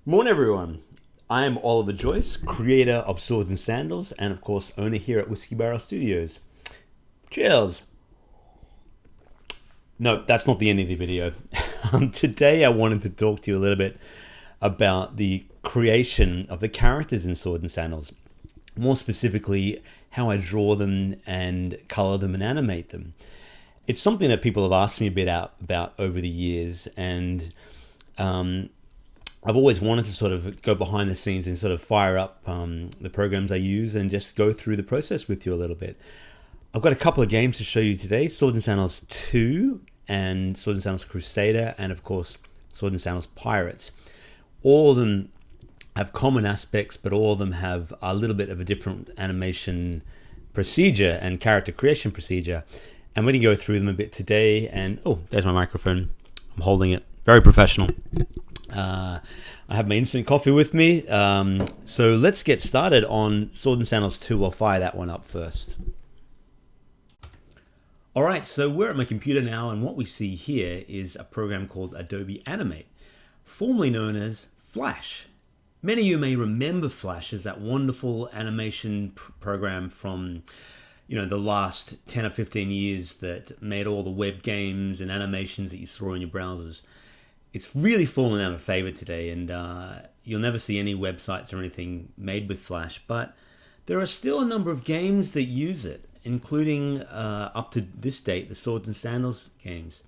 Morning, everyone. I am Oliver Joyce, creator of Swords and Sandals, and of course, owner here at Whiskey Barrel Studios. Cheers! No, that's not the end of the video. Today, I wanted to talk to you a little bit about the creation of the characters in Swords and Sandals. More specifically, how I draw them and color them and animate them. It's something that people have asked me a bit about over the years, and I've always wanted to sort of go behind the scenes and sort of fire up the programs I use and just go through the process with you a little bit. I've got a couple of games to show you today, Swords and Sandals 2 and Swords and Sandals Crusader, and of course Swords and Sandals Pirates. All of them have common aspects, but all of them have a little bit of a different animation procedure and character creation procedure. And we're going to go through them a bit today. And oh, there's my microphone. I'm holding it. Very professional. I have my instant coffee with me. So let's get started on Sword and Sandals 2. I'll fire that one up first. Alright, so we're at my computer now, and what we see here is a program called Adobe Animate, formerly known as Flash. Many of you may remember Flash as that wonderful animation program from the last 10 or 15 years that made all the web games and animations that you saw in your browsers. It's really fallen out of favor today, and you'll never see any websites or anything made with Flash, but there are still a number of games that use it, including up to this date, the Swords and Sandals games.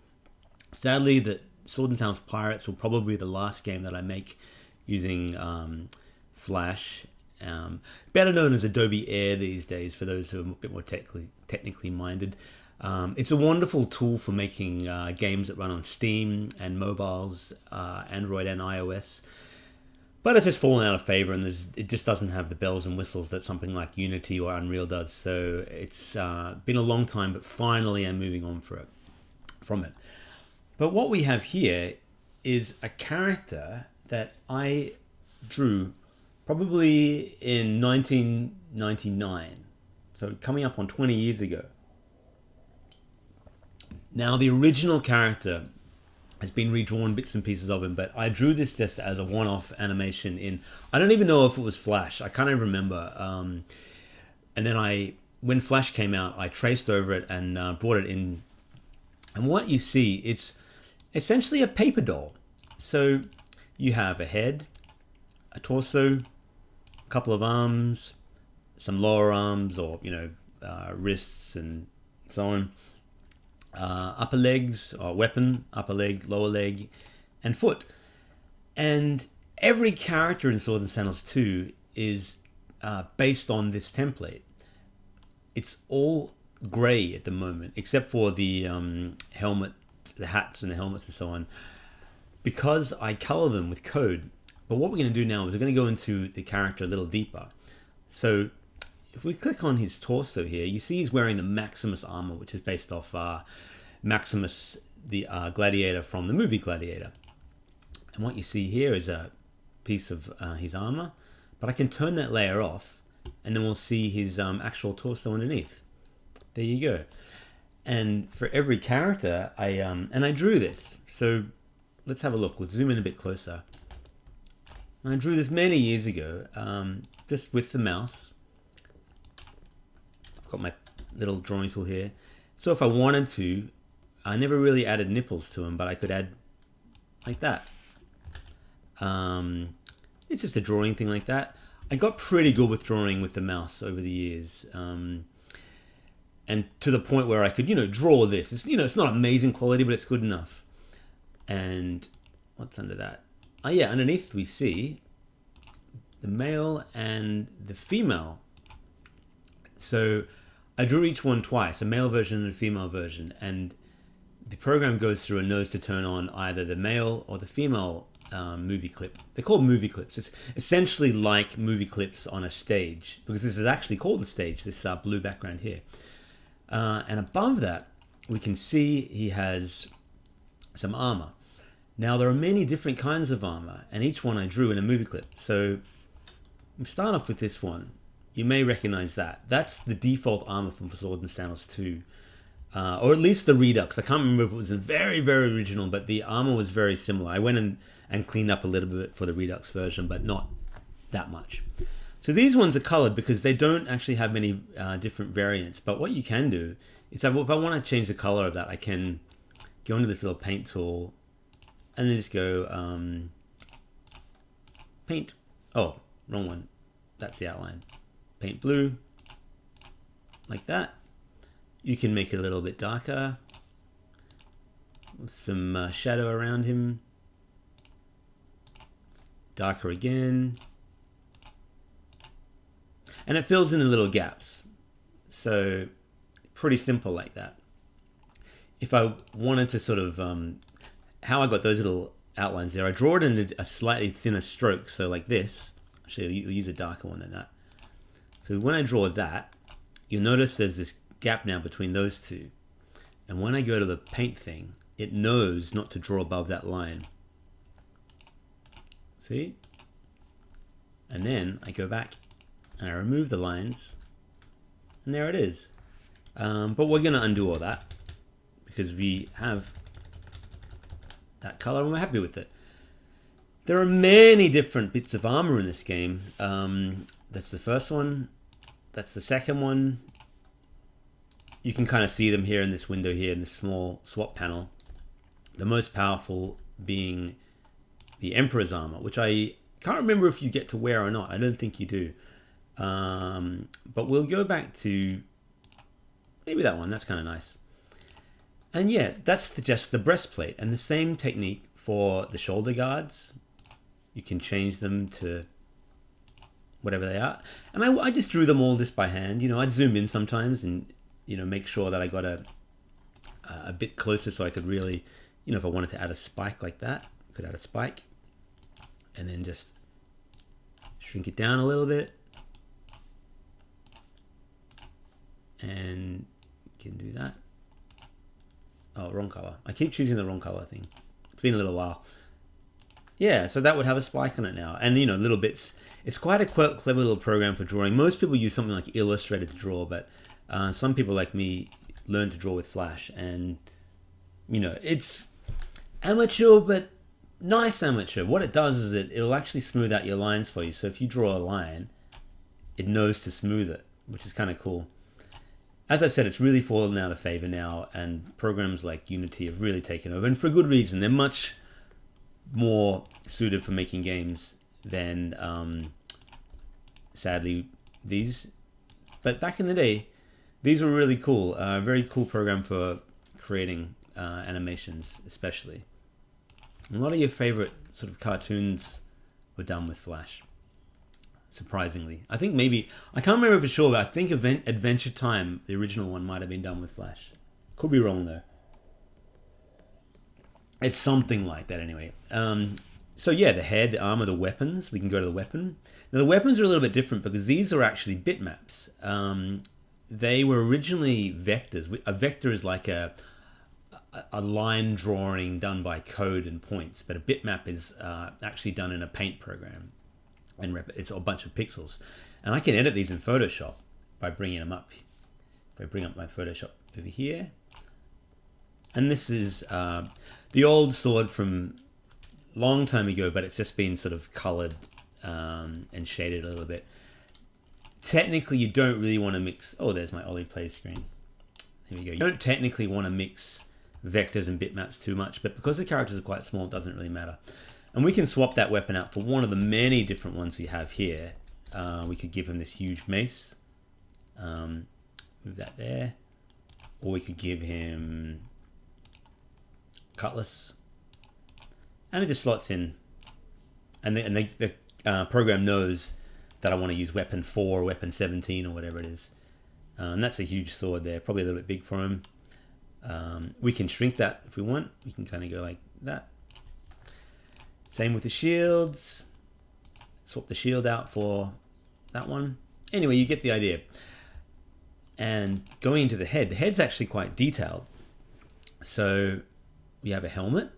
Sadly, the Swords and Sandals Pirates will probably be the last game that I make using Flash. Better known as Adobe Air these days for those who are a bit more technically minded. It's a wonderful tool for making games that run on Steam and mobiles, Android and iOS. But it's just fallen out of favor, and it just doesn't have the bells and whistles that something like Unity or Unreal does. So it's been a long time, but finally I'm moving on from it. But what we have here is a character that I drew probably in 1999. So coming up on 20 years ago. Now, the original character has been redrawn bits and pieces of him, but I drew this just as a one-off animation in... I don't even know if it was Flash. I can't even remember. And then when Flash came out, I traced over it and brought it in. And what you see, it's essentially a paper doll. So you have a head, a torso, a couple of arms, some lower arms or, wrists and so on. Upper legs, or weapon, upper leg, lower leg, and foot. And every character in Swords and Sandals 2 is based on this template. It's all grey at the moment, except for the helmet, the hats and the helmets and so on, because I colour them with code. But what we're going to do now is we're going to go into the character a little deeper. So if we click on his torso here, you see he's wearing the Maximus armor, which is based off Maximus, the gladiator from the movie Gladiator. And what you see here is a piece of his armor, but I can turn that layer off, and then we'll see his actual torso underneath. There you go. And for every character, I drew this. So let's have a look. We'll zoom in a bit closer. And I drew this many years ago, just with the mouse. Got my little drawing tool here. So if I wanted to, I never really added nipples to him, but I could add like that. It's just a drawing thing like that. I got pretty good with drawing with the mouse over the years. And to the point where I could, draw this. It's not amazing quality, but it's good enough. And what's under that? Oh yeah, underneath we see the male and the female. So I drew each one twice, a male version and a female version, and the program goes through and knows to turn on either the male or the female movie clip. They're called movie clips. It's essentially like movie clips on a stage, because this is actually called a stage, this blue background here. And above that, we can see he has some armor. Now, there are many different kinds of armor, and each one I drew in a movie clip. So we start off with this one. You may recognize that. That's the default armor from Swords and Sandals 2. or at least the Redux. I can't remember if it was a very, very original, but the armor was very similar. I went and cleaned up a little bit for the Redux version, but not that much. So these ones are colored because they don't actually have many different variants. But what you can do is if I want to change the color of that, I can go into this little paint tool and then just go paint. Oh, wrong one. That's the outline. Paint blue, like that. You can make it a little bit darker with some shadow around him. Darker again. And it fills in the little gaps. So pretty simple like that. If I wanted to sort of, how I got those little outlines there, I draw it in a slightly thinner stroke. So like this, actually you'll use a darker one than that. So when I draw that, you'll notice there's this gap now between those two. And when I go to the paint thing, it knows not to draw above that line. See? And then I go back and I remove the lines, and there it is. But we're going to undo all that because we have that color and we're happy with it. There are many different bits of armor in this game. That's the first one. That's the second one. You can kind of see them here in this window here in this small swap panel. The most powerful being the Emperor's armor, which I can't remember if you get to wear or not. I don't think you do. But we'll go back to maybe that one. That's kind of nice. And yeah, that's just the breastplate, and the same technique for the shoulder guards. You can change them to whatever they are. And I just drew them all just by hand. You know, I'd zoom in sometimes and, you know, make sure that I got a bit closer so I could really, you know, if I wanted to add a spike like that, I could add a spike and then just shrink it down a little bit. And you can do that. Oh, wrong color. I keep choosing the wrong color thing. It's been a little while. Yeah, so that would have a spike on it now. And, you know, little bits. It's quite a clever little program for drawing. Most people use something like Illustrator to draw, but some people like me learn to draw with Flash. And, you know, it's amateur, but nice amateur. What it does is it'll actually smooth out your lines for you. So if you draw a line, it knows to smooth it, which is kind of cool. As I said, it's really fallen out of favor now, and programs like Unity have really taken over, and for a good reason. They're much more suited for making games than, sadly, these. But back in the day, these were really cool. Very cool program for creating animations, especially. A lot of your favorite sort of cartoons were done with Flash. Surprisingly, I think maybe, I can't remember for sure, but I think Adventure Time, the original one, might have been done with Flash. Could be wrong though. It's something like that anyway. So yeah, the head, the armor, the weapons. We can go to the weapon. Now the weapons are a little bit different because these are actually bitmaps. They were originally vectors. A vector is like a line drawing done by code and points, but a bitmap is actually done in a paint program. And it's a bunch of pixels, and I can edit these in Photoshop by bringing them up. If I bring up my Photoshop over here, and this is the old sword from long time ago, but it's just been sort of colored and shaded a little bit. Technically, you don't really want to mix. Oh, there's my Ollie play screen. There we go. You don't technically want to mix vectors and bitmaps too much, but because the characters are quite small, it doesn't really matter. And we can swap that weapon out for one of the many different ones we have here. We could give him this huge mace. Move that there. Or we could give him cutlass. And it just slots in. And the program knows that I want to use weapon 4 or weapon 17 or whatever it is. And that's a huge sword there. Probably a little bit big for him. We can shrink that if we want. We can kind of go like that. Same with the shields. Swap the shield out for that one. Anyway, you get the idea. And going into the head's actually quite detailed. So we have a helmet.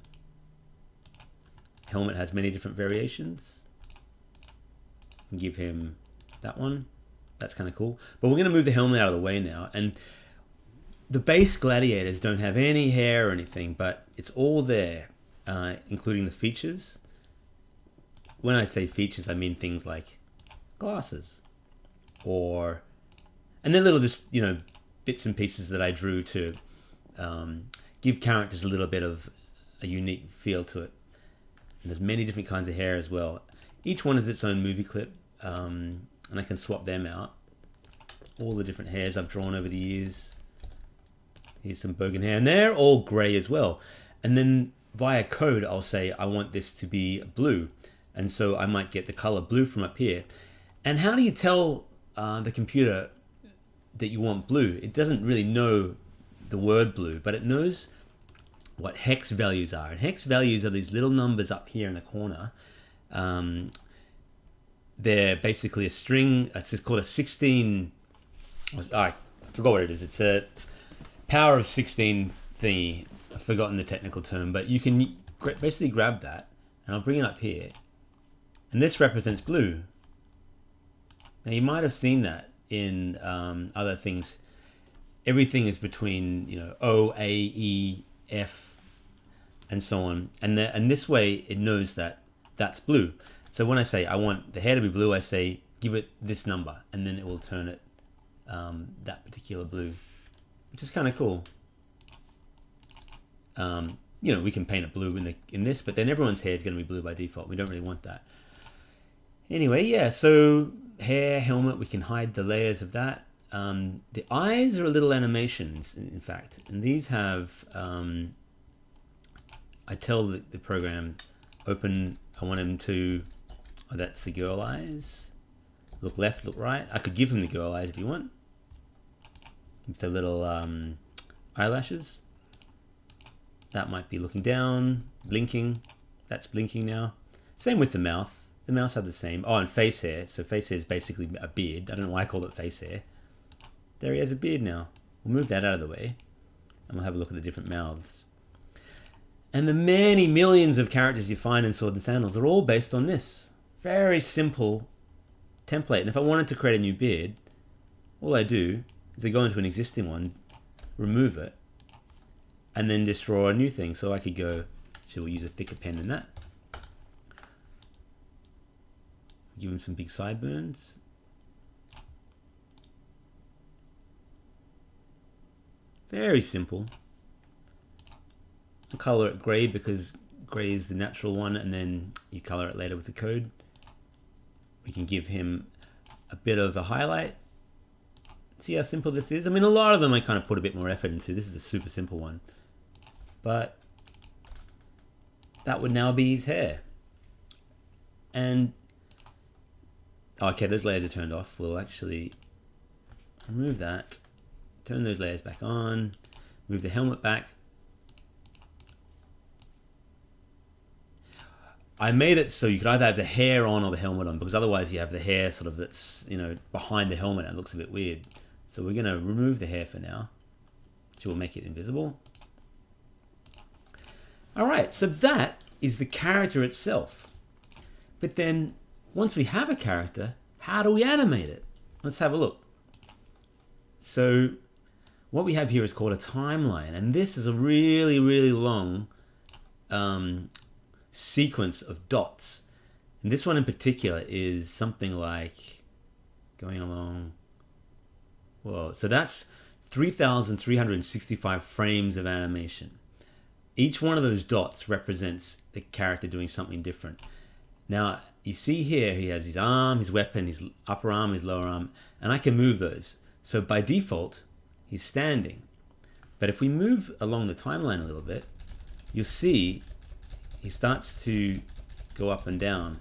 Helmet has many different variations. You can give him that one. That's kind of cool. But we're going to move the helmet out of the way now. And the base gladiators don't have any hair or anything, but it's all there, including the features. When I say features, I mean things like glasses, and they're little just, bits and pieces that I drew to give characters a little bit of a unique feel to it. And there's many different kinds of hair as well. Each one has its own movie clip, and I can swap them out. All the different hairs I've drawn over the years. Here's some bogan hair, and they're all grey as well. And then via code, I'll say I want this to be blue. And so I might get the color blue from up here. And how do you tell the computer that you want blue? It doesn't really know the word blue, but it knows what hex values are. And hex values are these little numbers up here in the corner. They're basically a string. It's just called a 16. I forgot what it is. It's a power of 16 thingy. I've forgotten the technical term, but you can basically grab that, and I'll bring it up here. And this represents blue. Now you might have seen that in other things. Everything is between O, A, E, F, and so on. And this way it knows that that's blue. So when I say I want the hair to be blue, I say give it this number, and then it will turn it that particular blue, which is kind of cool. We can paint it blue in this, but then everyone's hair is going to be blue by default. We don't really want that. Anyway, yeah, so hair, helmet, we can hide the layers of that. The eyes are little animations, in fact, and these have, I tell the program, open, I want him to, that's the girl eyes. Look left, look right. I could give him the girl eyes if you want. With the little eyelashes. That might be looking down, blinking. That's blinking now. Same with the mouth. The mouths are the same. Oh, and face hair. So face hair is basically a beard. I don't know why I call it face hair. There he has a beard now. We'll move that out of the way. And we'll have a look at the different mouths. And the many millions of characters you find in Swords and Sandals are all based on this. Very simple template. And if I wanted to create a new beard, all I do is I go into an existing one, remove it, and then just draw a new thing. So I could go, we'll use a thicker pen than that. Give him some big sideburns. Very simple. I'll color it grey because grey is the natural one, and then you color it later with the code. We can give him a bit of a highlight. See how simple this is? I mean, a lot of them I kind of put a bit more effort into. This is a super simple one. But that would now be his hair. And okay, those layers are turned off. We'll actually remove that, turn those layers back on, move the helmet back. I made it so you could either have the hair on or the helmet on, because otherwise you have the hair sort of that's, behind the helmet and it looks a bit weird. So we're going to remove the hair for now, which will make it invisible. All right, so that is the character itself. But then once we have a character, how do we animate it? Let's have a look. So what we have here is called a timeline, and this is a really, really long sequence of dots. And this one in particular is something like going along. Whoa, so that's 3,365 frames of animation. Each one of those dots represents the character doing something different. Now, you see here, he has his arm, his weapon, his upper arm, his lower arm, and I can move those. So by default, he's standing. But if we move along the timeline a little bit, you'll see he starts to go up and down.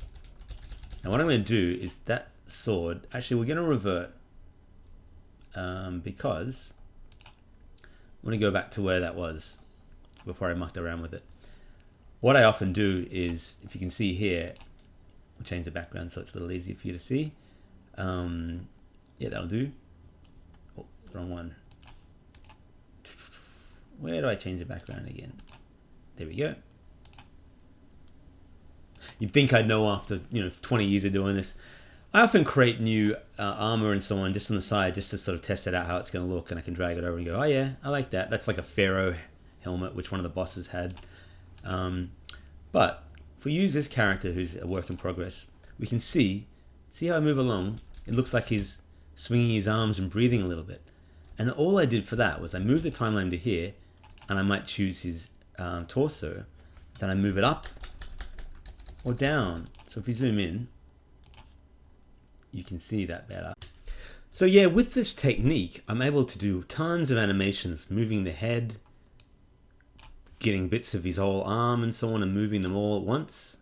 Now what I'm going to do is that sword, actually we're going to revert because I'm going to go back to where that was before I mucked around with it. What I often do is, if you can see here, I'll change the background so it's a little easier for you to see. Yeah, that'll do. Oh, wrong one. Where do I change the background again? There we go. You'd think I'd know after 20 years of doing this. I often create new armor and so on just on the side, just to sort of test it out how it's going to look, and I can drag it over and go, oh yeah, I like that. That's like a pharaoh helmet, which one of the bosses had. But if we use this character who's a work in progress, we can see how I move along. It looks like he's swinging his arms and breathing a little bit. And all I did for that was I moved the timeline to here, and I might choose his torso. Then I move it up or down. So if we zoom in, you can see that better. So yeah, with this technique, I'm able to do tons of animations, moving the head, getting bits of his whole arm and so on, and moving them all at once,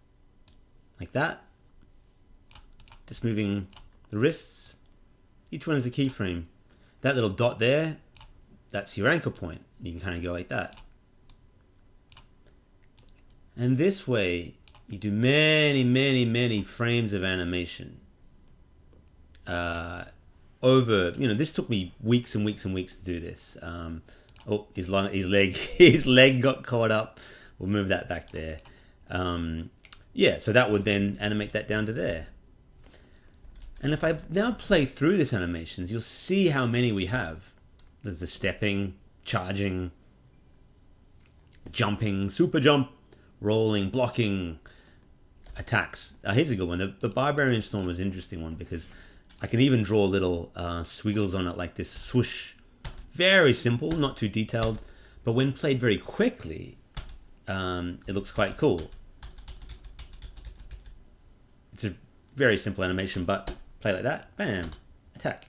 like that. Just moving the wrists. Each one is a keyframe. That little dot there, that's your anchor point. You can kind of go like that. And this way, you do many, many, many frames of animation. Over, this took me weeks and weeks and weeks to do this. Oh, his leg got caught up. We'll move that back there. Yeah, so that would then animate that down to there. And if I now play through this animations, you'll see how many we have. There's the stepping, charging, jumping, super jump, rolling, blocking, attacks. Here's a good one. The Barbarian Storm is an interesting one because I can even draw little squiggles on it like this swoosh. Very simple, not too detailed, but when played very quickly, it looks quite cool. It's a very simple animation, but play like that, bam, attack.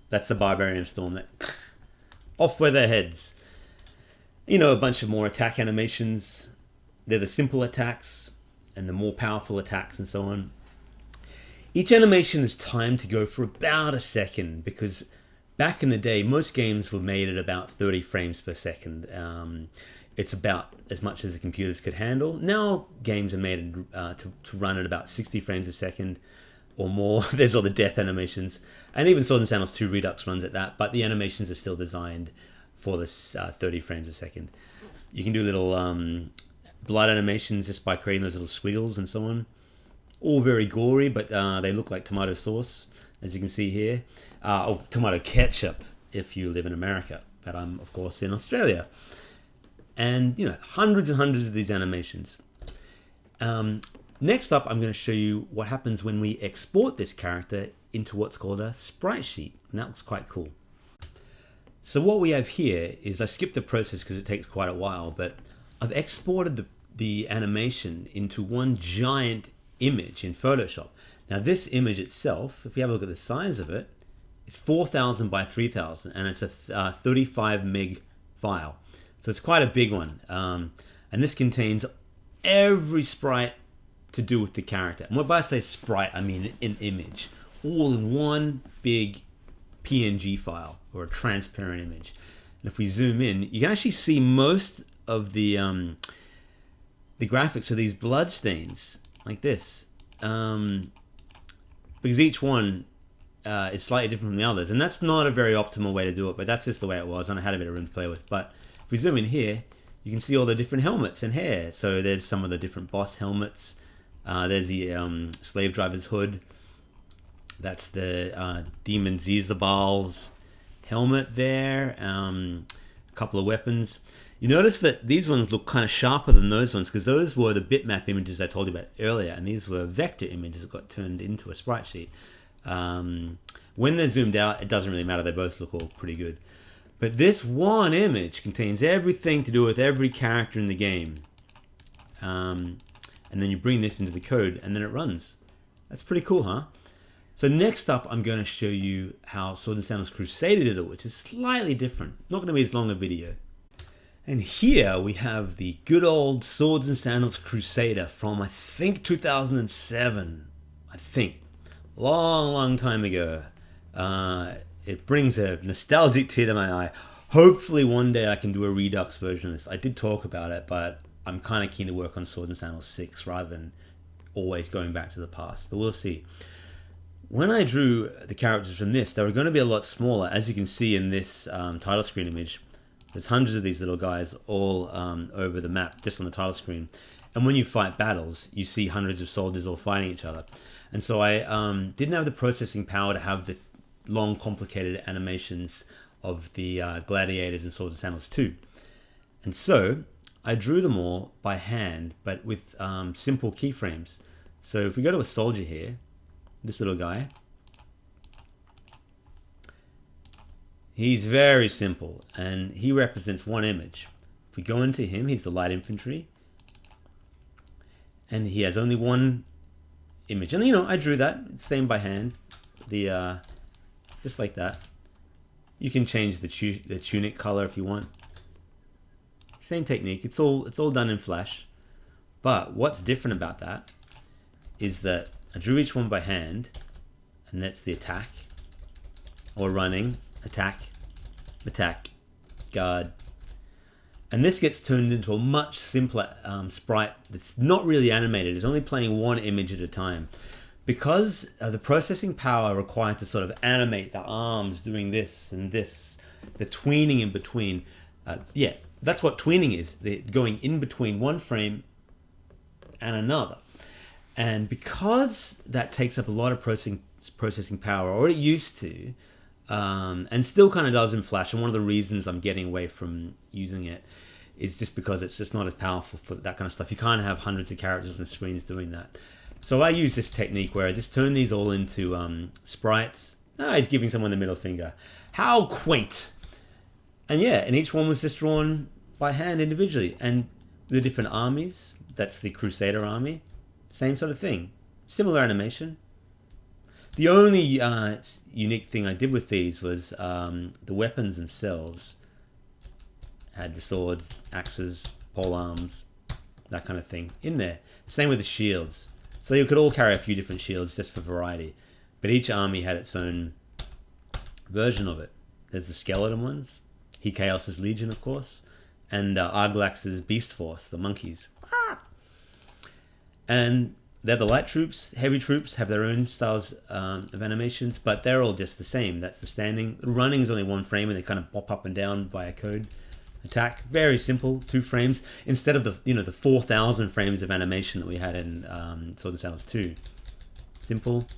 That's the Barbarian Storm. That off with their heads. A bunch of more attack animations. They're the simple attacks and the more powerful attacks and so on. Each animation is timed to go for about a second because back in the day, most games were made at about 30 frames per second. It's about as much as the computers could handle. Now games are made to run at about 60 frames a second or more. There's all the death animations. And even Swords and Sandals 2 Redux runs at that, but the animations are still designed for this 30 frames a second. You can do little blood animations just by creating those little squiggles and so on. All very gory, but they look like tomato sauce, as you can see here. Tomato ketchup if you live in America, but I'm of course in Australia. And hundreds and hundreds of these animations. Next up, I'm going to show you what happens when we export this character into what's called a sprite sheet, and that looks quite cool. So what we have here is, I skipped the process because it takes quite a while, but I've exported the animation into one giant image in Photoshop. Now this image itself, if you have a look at the size of it, it's 4,000 by 3,000, and it's a 35 meg file. So it's quite a big one. And this contains every sprite to do with the character. And when I say sprite, I mean an image, all in one big PNG file or a transparent image. And if we zoom in, you can actually see most of the graphics of these blood stains like this, because each one is slightly different from the others, and that's not a very optimal way to do it, but that's just the way it was, and I had a bit of room to play with. But if we zoom in here, you can see all the different helmets and hair. So there's some of the different boss helmets. There's the slave driver's hood. That's the Demon Zezabal's helmet there. A couple of weapons. You notice that these ones look kind of sharper than those ones because those were the bitmap images I told you about earlier, and these were vector images that got turned into a sprite sheet. When they're zoomed out, it doesn't really matter. They both look all pretty good. But this one image contains everything to do with every character in the game. And then you bring this into the code and then it runs. That's pretty cool, huh? So next up, I'm going to show you how Swords and Sandals Crusader did it, which is slightly different. Not going to be as long a video. And here we have the good old Swords and Sandals Crusader from, I think, 2007. I think. Long time ago. It brings a nostalgic tear to my eye. Hopefully one day I can do a Redux version of this. I did talk about it, but I'm kind of keen to work on Swords and Sandals 6 rather than always going back to the past. But we'll see. When I drew the characters from this, they were going to be a lot smaller. As you can see in this title screen image, there's hundreds of these little guys all over the map, just on the title screen. And when you fight battles, you see hundreds of soldiers all fighting each other. And so I didn't have the processing power to have the long, complicated animations of the gladiators and Swords and Sandals too. And so I drew them all by hand, but with simple keyframes. So if we go to a soldier here, this little guy, he's very simple, and he represents one image. If we go into him, he's the light infantry, and he has only one image. And I drew that same by hand, the just like that. You can change the tunic color if you want. Same technique. It's all done in Flash. But what's different about that is that I drew each one by hand, and that's the attack, or running, attack, guard. And this gets turned into a much simpler sprite that's not really animated. It's only playing one image at a time. Because the processing power required to sort of animate the arms doing this and this, the tweening in between. Yeah, that's what tweening is. They're going in between one frame and another. And because that takes up a lot of processing power, or it used to, and still kind of does in Flash, and one of the reasons I'm getting away from using it is just because it's just not as powerful for that kind of stuff. You can't have hundreds of characters on screens doing that. So I use this technique where I just turn these all into sprites. He's giving someone the middle finger. How quaint! And yeah, and each one was just drawn by hand individually. And the different armies, that's the Crusader army, same sort of thing. Similar animation. The only unique thing I did with these was the weapons themselves had the swords, axes, pole arms, that kind of thing in there. Same with the shields. So you could all carry a few different shields just for variety. But each army had its own version of it. There's the skeleton ones. Chaos's Legion, of course. And Arglax's Beast Force, the monkeys. And they're the light troops. Heavy troops have their own styles of animations, but they're all just the same. That's the standing. The running is only one frame, and they kind of pop up and down via code. Attack, very simple, 2 frames instead of the 4,000 frames of animation that we had in Swords and Sandals 2. Simple,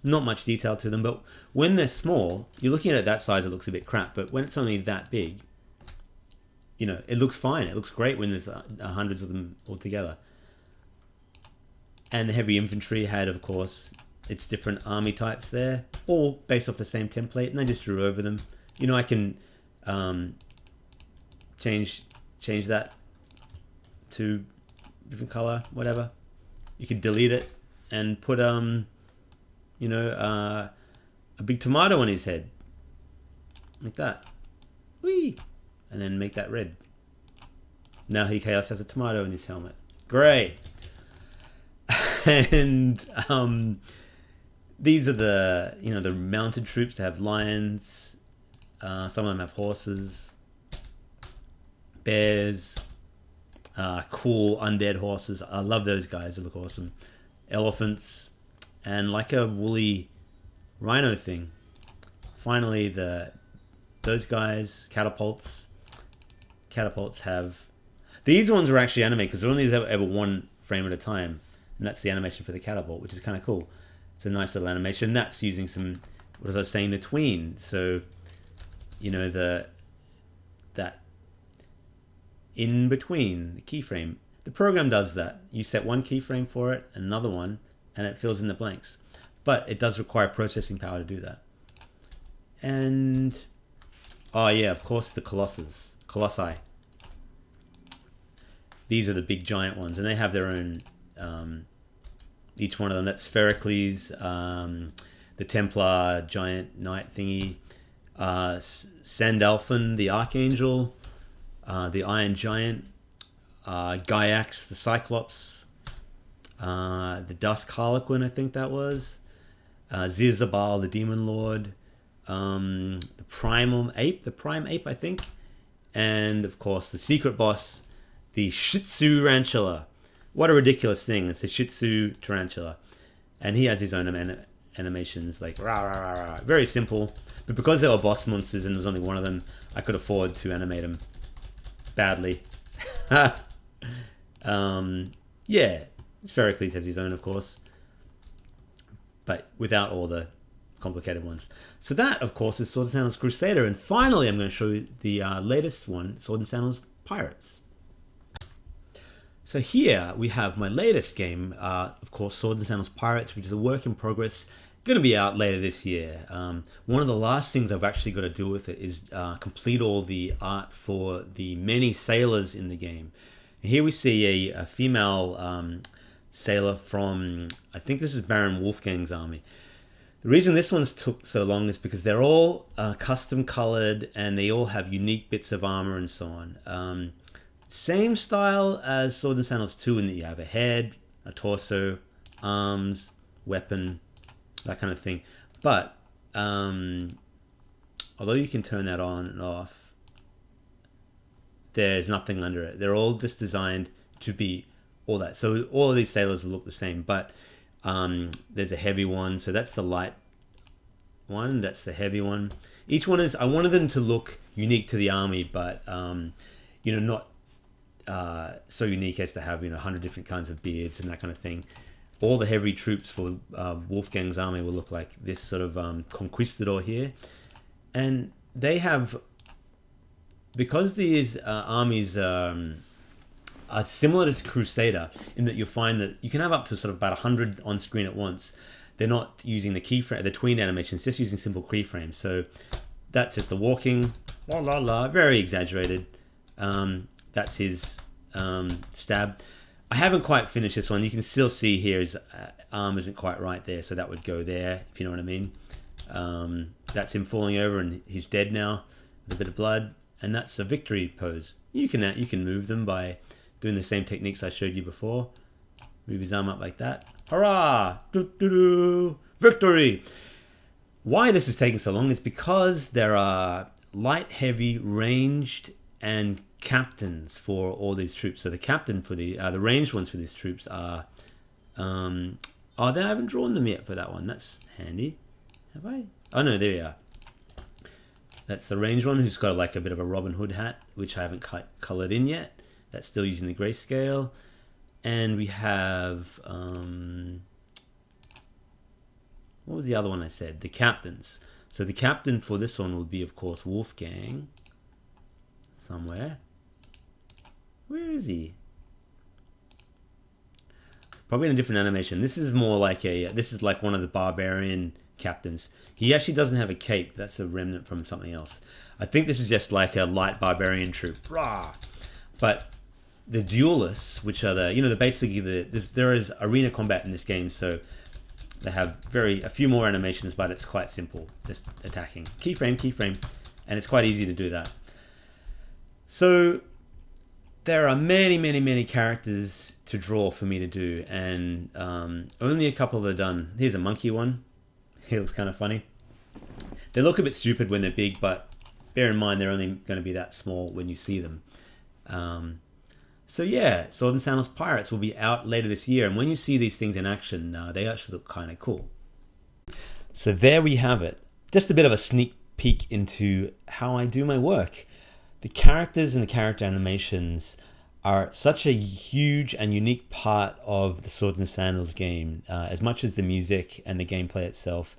not much detail to them, but when they're small, you're looking at it that size, it looks a bit crap, but when it's only that big, it looks fine. It looks great when there's hundreds of them all together. And the heavy infantry had, of course, its different army types there, all based off the same template, and I just drew over them. I can change that to different color, whatever. You could delete it and put a big tomato on his head, like that. Whee! And then make that red. Now Chaos has a tomato in his helmet. Great. And these are the mounted troops. They have lions. Some of them have horses, bears, cool undead horses. I love those guys. They look awesome. Elephants, and like a woolly rhino thing. Finally, those guys, catapults. Catapults have... These ones are actually animated because they're only ever one frame at a time. And that's the animation for the catapult, which is kind of cool. It's a nice little animation. That's using some, what was I saying, the tween. So, that in between, the keyframe. The program does that. You set one keyframe for it, another one, and it fills in the blanks. But it does require processing power to do that. And, oh yeah, of course, the colossi. These are the big giant ones, and they have their own... each one of them. That's Pherocles, the Templar giant knight thingy, Sandalphon, the Archangel, the Iron Giant, Gaiax, the Cyclops, the Dusk Harlequin, I think that was, Zirzabal, the Demon Lord, the Prime Ape, I think, and of course the secret boss, the Shih Tzu Tarantula. What a ridiculous thing. It's a Shih Tzu Tarantula. And he has his own animations, like rah, rah, rah, rah. Very simple. But because they were boss monsters and there was only one of them, I could afford to animate them badly. Yeah, spherically has his own, of course, but without all the complicated ones. So that, of course, is Swords and Sandals Crusader. And finally, I'm going to show you the latest one, Swords and Sandals Pirates. So here we have my latest game, of course, Swords and Sandals Pirates, which is a work in progress, going to be out later this year. One of the last things I've actually got to do with it is complete all the art for the many sailors in the game. And here we see a female sailor from, I think this is Baron Wolfgang's army. The reason this one's took so long is because they're all custom colored and they all have unique bits of armor and so on. Same style as Swords and Sandals 2 in that you have a head, a torso, arms, weapon, that kind of thing. But although you can turn that on and off, there's nothing under it. They're all just designed to be all that. So all of these sailors will look the same, but there's a heavy one. So that's the light one. That's the heavy one. Each one is, I wanted them to look unique to the army, but you know, not so unique as to have, you know, 100 different kinds of beards and that kind of thing. All the heavy troops for Wolfgang's army will look like this sort of conquistador here. And they have, because these armies are similar to Crusader in that you'll find that you can have up to sort of about 100 on screen at once. They're not using the keyframe, the tween animations, just using simple keyframes. So that's just the walking, la la la, very exaggerated. That's his stab. I haven't quite finished this one. You can still see here his arm isn't quite right there, so that would go there, if you know what I mean. That's him falling over and he's dead now with a bit of blood, and that's a victory pose. You can move them by doing the same techniques I showed you before. Move his arm up like that. Hurrah! Doo-doo-doo! Victory! Why this is taking so long is because there are light, heavy, ranged, and captains for all these troops. So the captain for the ranged ones for these troops are oh, I haven't drawn them yet for that one. That's handy. Have I? Oh no, there we are. That's the ranged one who's got like a bit of a Robin Hood hat, which I haven't colored in yet. That's still using the grayscale. And we have what was the other one I said? The captains. So the captain for this one will be, of course, Wolfgang. Somewhere. Where is he? Probably in a different animation. This is more like this is like one of the barbarian captains. He actually doesn't have a cape. That's a remnant from something else. I think this is just like a light barbarian troop. Rah! But the duelists, which are there is arena combat in this game, so they have a few more animations, but it's quite simple. Just attacking. Keyframe, and it's quite easy to do that. So there are many characters to draw for me to do, and only a couple are done. Here's a monkey one. He looks kind of funny. They look a bit stupid when they're big, but bear in mind they're only going to be that small when you see them. So yeah, Swords and Sandals Pirates will be out later this year, and when you see these things in action, they actually look kind of cool. So there we have it. Just a bit of a sneak peek into how I do my work. The characters and the character animations are such a huge and unique part of the Swords and Sandals game. As much as the music and the gameplay itself,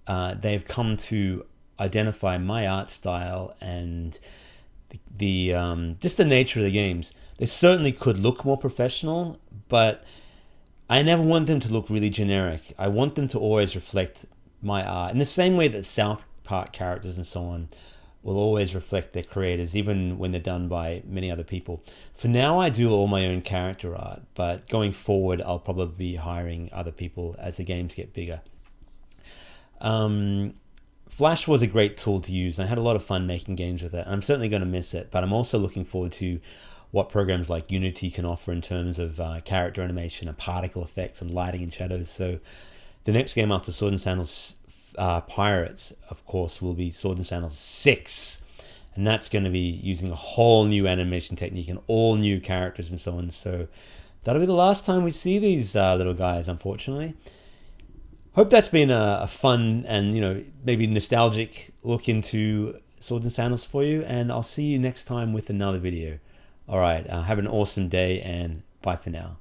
they've come to identify my art style and just the nature of the games. They certainly could look more professional, but I never want them to look really generic. I want them to always reflect my art in the same way that South Park characters and so on will always reflect their creators, even when they're done by many other people. For now, I do all my own character art, but going forward, I'll probably be hiring other people as the games get bigger. Flash was a great tool to use. I had a lot of fun making games with it. I'm certainly going to miss it, but I'm also looking forward to what programs like Unity can offer in terms of character animation and particle effects and lighting and shadows. So the next game after Swords and Sandals Pirates, of course, will be Swords and Sandals 6, and that's going to be using a whole new animation technique and all new characters and so on. So that'll be the last time we see these little guys, unfortunately. Hope that's been a fun and maybe nostalgic look into Swords and Sandals for you, and I'll see you next time with another video. All right, have an awesome day and Bye for now.